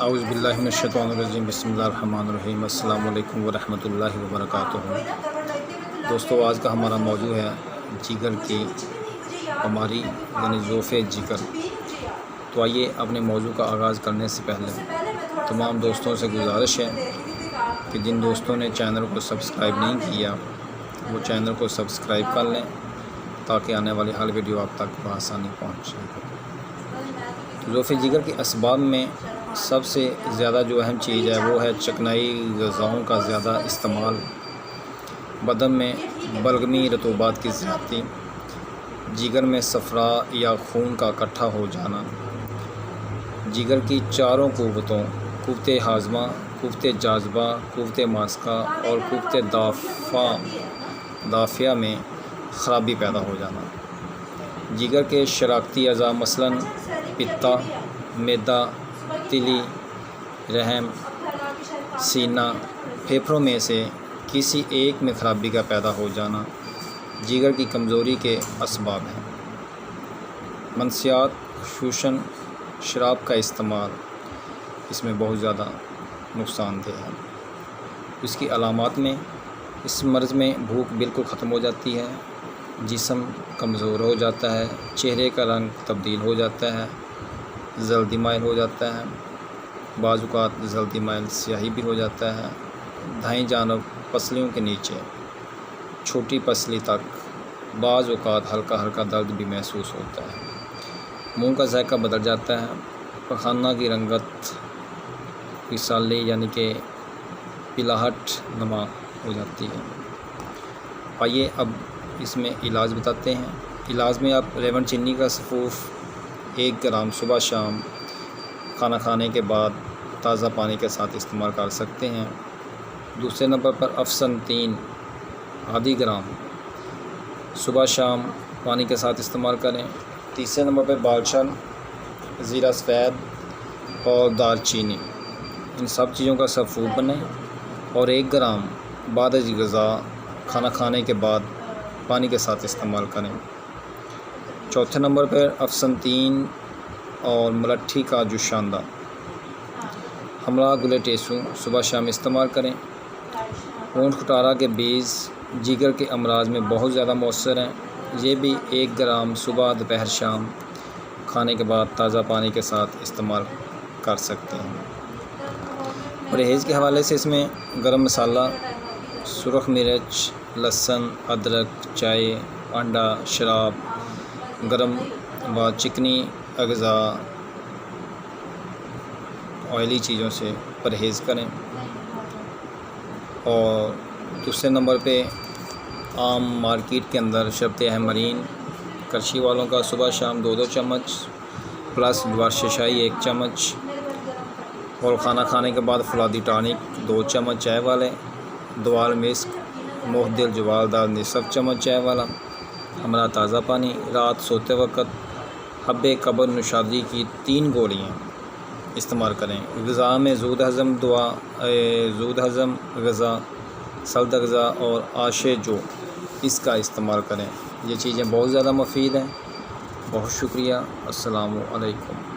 اعوذ باللہ من الشیطان الرجیم، بسم اللہ الرحمن الرحیم، السلام علیکم ورحمۃ اللہ وبرکاتہ۔ دوستو، آج کا ہمارا موضوع ہے جگر کی بیماری یعنی ضعف جگر۔ تو آئیے اپنے موضوع کا آغاز کرنے سے پہلے تمام دوستوں سے گزارش ہے کہ جن دوستوں نے چینل کو سبسکرائب نہیں کیا وہ چینل کو سبسکرائب کر لیں تاکہ آنے والی ہر ویڈیو آپ تک بآسانی پہنچ جائے۔ ضعف جگر کے اسباب میں سب سے زیادہ جو اہم چیز ہے وہ ہے چکنائی غذاؤں کا زیادہ استعمال، بدن میں بلغمی رطوبات کی زیادتی، جگر میں صفرا یا خون کا اکٹھا ہو جانا، جگر کی چاروں قوتوں قوت ہاضمہ، قوت جاذبہ، قوت ماسکہ اور قوت دافعہ میں خرابی پیدا ہو جانا، جگر کے شراکتی اعضاء مثلاً پتا، معدہ، تلی، رحم، سینہ، پھیپھڑوں میں سے کسی ایک میں خرابی کا پیدا ہو جانا جگر کی کمزوری کے اسباب ہیں۔ منشیات، خصوصاً شراب کا استعمال اس میں بہت زیادہ نقصان دہ ہے۔ اس کی علامات میں اس مرض میں بھوک بالکل ختم ہو جاتی ہے، جسم کمزور ہو جاتا ہے، چہرے کا رنگ تبدیل ہو جاتا ہے، زلدی مائل ہو جاتا ہے، بعض اوقات زلدی مائل سیاہی بھی ہو جاتا ہے، دائیں جانب پسلیوں کے نیچے چھوٹی پسلی تک بعض اوقات ہلکا ہلکا درد بھی محسوس ہوتا ہے، منہ کا ذائقہ بدل جاتا ہے، پخانہ کی رنگت رسالی یعنی کہ پلاہٹ نما ہو جاتی ہے۔ آئیے اب اس میں علاج بتاتے ہیں۔ علاج میں آپ لیمن چینی کا سفوف 1 گرام صبح شام کھانا کھانے کے بعد تازہ پانی کے ساتھ استعمال کر سکتے ہیں۔ دوسرے نمبر پر افسن 3 آدھی گرام صبح شام پانی کے ساتھ استعمال کریں۔ تیسرے نمبر پر بالشن، زیرہ سفید اور دار چینی، ان سب چیزوں کا سفوف بنائیں اور 1 گرام بعد از غذا کھانا کھانے کے بعد پانی کے ساتھ استعمال کریں۔ چوتھے نمبر پر افسن 3 اور ملٹھی کا جوشاندہ ہمراہ گلے ٹیسو صبح شام استعمال کریں۔ اونٹ کھٹارا کے بیج جگر کے امراض میں بہت زیادہ مؤثر ہیں، یہ بھی 1 گرام صبح دوپہر شام کھانے کے بعد تازہ پانی کے ساتھ استعمال کر سکتے ہیں۔ پرہیز کے حوالے سے اس میں گرم مسالہ، سرخ مرچ، لہسن، ادرک، چائے، انڈا، شراب، گرم و چکنی اغذا، آئلی چیزوں سے پرہیز کریں۔ اور دوسرے نمبر پہ عام مارکیٹ کے اندر شربت احمرین کرچی والوں کا صبح شام 2 چمچ پلس دوارششائی 1 چمچ، اور کھانا کھانے کے بعد فولادی ٹانک 2 چمچ چائے والے، دوال مسک، معتدل جوالدار نصف چمچ چائے والا، ہمراہ تازہ پانی۔ رات سوتے وقت حب قبر نشادری کی 3 گولیاں استعمال کریں۔ غذا میں زود ہضم غذا، سلد غذا اور آش جو اس کا استعمال کریں۔ یہ چیزیں بہت زیادہ مفید ہیں۔ بہت شکریہ۔ السلام علیکم۔